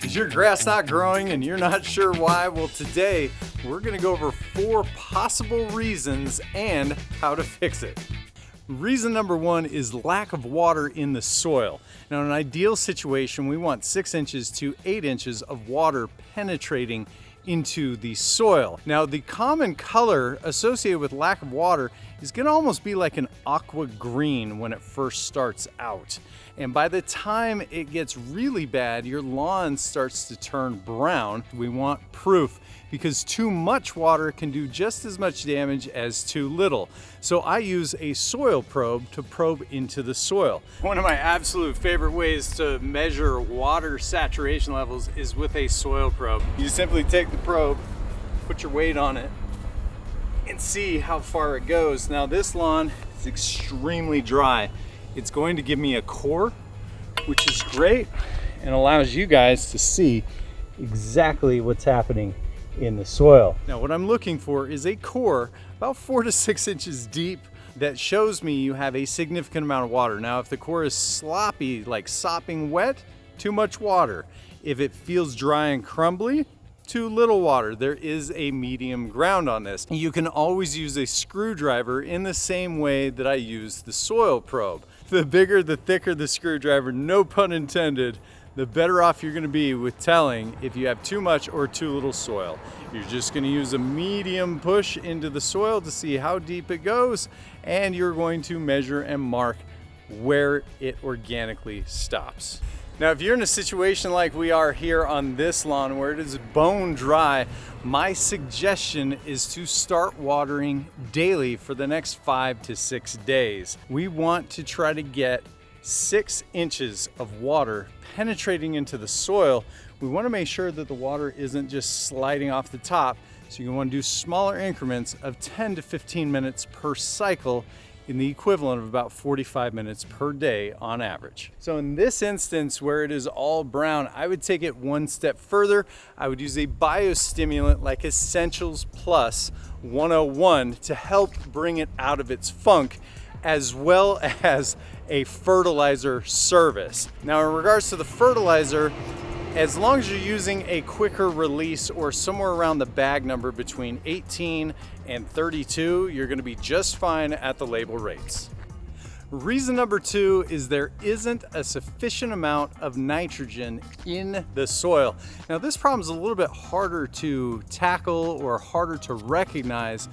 Is your grass not growing and you're not sure why? Well, today we're gonna go over 4 possible reasons and how to fix it. Reason number 1 is lack of water in the soil. Now, in an ideal situation, we want 6 inches to 8 inches of water penetrating into the soil. Now, the common color associated with lack of water is going to almost be like an aqua green when it first starts out. And by the time it gets really bad, your lawn starts to turn brown. We want proof, because too much water can do just as much damage as too little. So I use a soil probe to probe into the soil. One of my absolute favorite ways to measure water saturation levels is with a soil probe. You simply take the probe, put your weight on it, and see how far it goes. Now, this lawn is extremely dry. It's going to give me a core, which is great and allows you guys to see exactly what's happening in the soil. Now, what I'm looking for is a core about 4 to 6 inches deep that shows me you have a significant amount of water. Now, if the core is sloppy, like sopping wet, too much water. If it feels dry and crumbly, too little water. There is a medium ground on this. You can always use a screwdriver in the same way that I use the soil probe. The bigger, the thicker the screwdriver, no pun intended, the better off you're gonna be with telling if you have too much or too little soil. You're just gonna use a medium push into the soil to see how deep it goes, and you're going to measure and mark where it organically stops. Now, if you're in a situation like we are here on this lawn where it is bone dry, my suggestion is to start watering daily for the next 5 to 6 days. We want to try to get 6 inches of water penetrating into the soil. We want to make sure that the water isn't just sliding off the top, so you want to do smaller increments of 10 to 15 minutes per cycle, in the equivalent of about 45 minutes per day on average. So in this instance where it is all brown, I would take it one step further. I would use a biostimulant like Essentials Plus 101 to help bring it out of its funk, as well as a fertilizer service. Now, in regards to the fertilizer, as long as you're using a quicker release or somewhere around the bag number between 18 and 32, you're gonna be just fine at the label rates. Reason number 2 is there isn't a sufficient amount of nitrogen in the soil. Now, this problem is a little bit harder to tackle or harder to recognize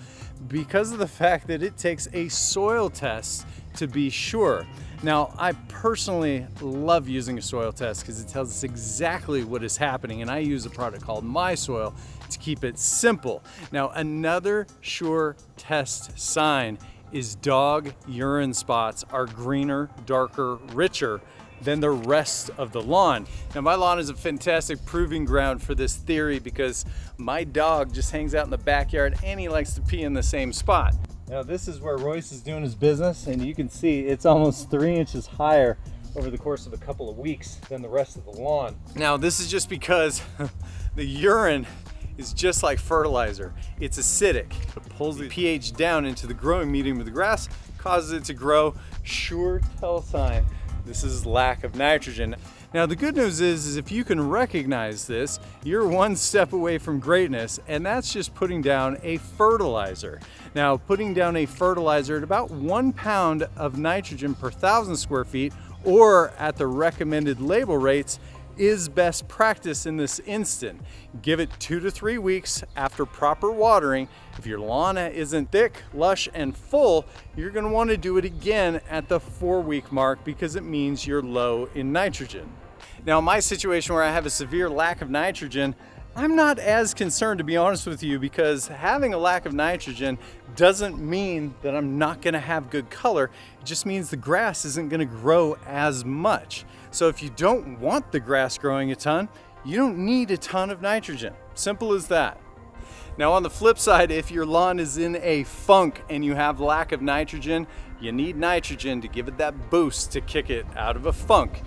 because of the fact that it takes a soil test to be sure. Now, I personally love using a soil test because it tells us exactly what is happening, and I use a product called My Soil to keep it simple. Now, another sure test sign is dog urine spots are greener, darker, richer than the rest of the lawn. Now, my lawn is a fantastic proving ground for this theory because my dog just hangs out in the backyard and he likes to pee in the same spot. Now, this is where Royce is doing his business, and you can see it's almost 3 inches higher over the course of a couple of weeks than the rest of the lawn. Now, this is just because the urine is just like fertilizer. It's acidic. It pulls the pH down into the growing medium of the grass, causes it to grow. Sure tell sign this is lack of nitrogen. Now, the good news is if you can recognize this, you're one step away from greatness, and that's just putting down a fertilizer. Now, putting down a fertilizer at about 1 pound of nitrogen per 1,000 square feet, or at the recommended label rates, is best practice in this instant. Give it 2 to 3 weeks after proper watering. If your lawn isn't thick, lush, and full, you're gonna wanna do it again at the 4-week mark because it means you're low in nitrogen. Now, in my situation where I have a severe lack of nitrogen, I'm not as concerned, to be honest with you, because having a lack of nitrogen doesn't mean that I'm not gonna have good color. It just means the grass isn't gonna grow as much. So if you don't want the grass growing a ton, you don't need a ton of nitrogen. Simple as that. Now, on the flip side, if your lawn is in a funk and you have lack of nitrogen, you need nitrogen to give it that boost to kick it out of a funk.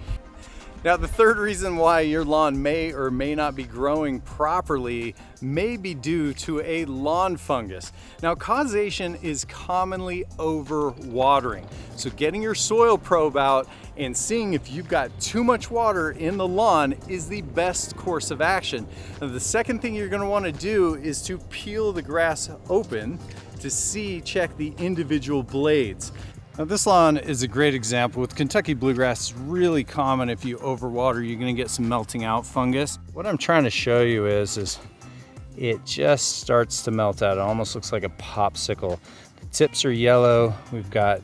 Now, the third reason why your lawn may or may not be growing properly may be due to a lawn fungus. Now, causation is commonly overwatering. So getting your soil probe out and seeing if you've got too much water in the lawn is the best course of action. Now, the second thing you're gonna wanna do is to peel the grass open to check the individual blades. Now, this lawn is a great example. With Kentucky bluegrass, it's really common if you overwater, you're gonna get some melting out fungus. What I'm trying to show you is it just starts to melt out. It almost looks like a popsicle. The tips are yellow. We've got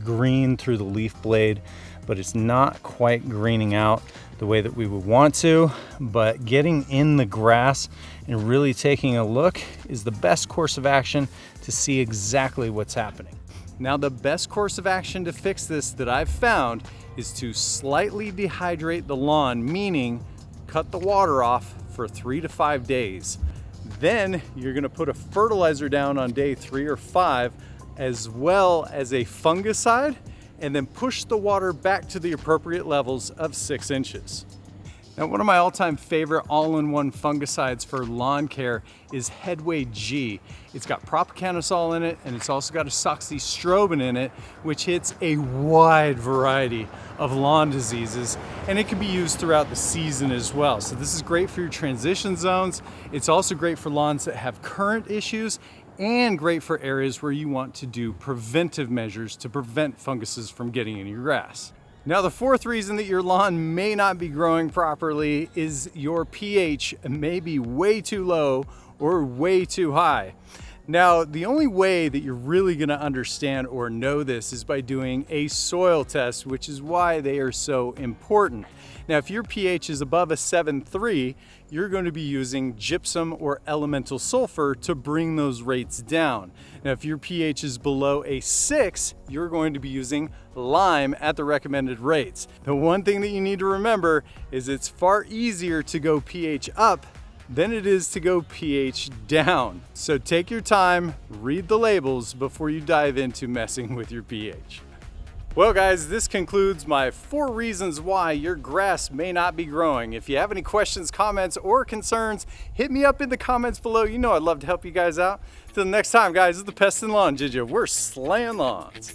green through the leaf blade, but it's not quite greening out the way that we would want to. But getting in the grass and really taking a look is the best course of action to see exactly what's happening. Now, the best course of action to fix this that I've found is to slightly dehydrate the lawn, meaning cut the water off for 3 to 5 days. Then you're gonna put a fertilizer down on day 3 or 5, as well as a fungicide, and then push the water back to the appropriate levels of 6 inches. Now, one of my all-time favorite all-in-one fungicides for lawn care is Headway G. It's got propicanosol in it, and it's also got azoxystrobin in it, which hits a wide variety of lawn diseases, and it can be used throughout the season as well. So this is great for your transition zones. It's also great for lawns that have current issues, and great for areas where you want to do preventive measures to prevent funguses from getting in your grass. Now, the fourth reason that your lawn may not be growing properly is your pH may be way too low or way too high. Now, the only way that you're really gonna understand or know this is by doing a soil test, which is why they are so important. Now, if your pH is above a 7.3, you're going to be using gypsum or elemental sulfur to bring those rates down. Now, if your pH is below a 6, you're going to be using lime at the recommended rates. The one thing that you need to remember is it's far easier to go pH up than it is to go pH down. So take your time, read the labels before you dive into messing with your pH. Well, guys, this concludes my 4 reasons why your grass may not be growing. If you have any questions, comments, or concerns, hit me up in the comments below. You know I'd love to help you guys out. Till next time, guys, this is the Pest and Lawn Ginger. We're slaying lawns.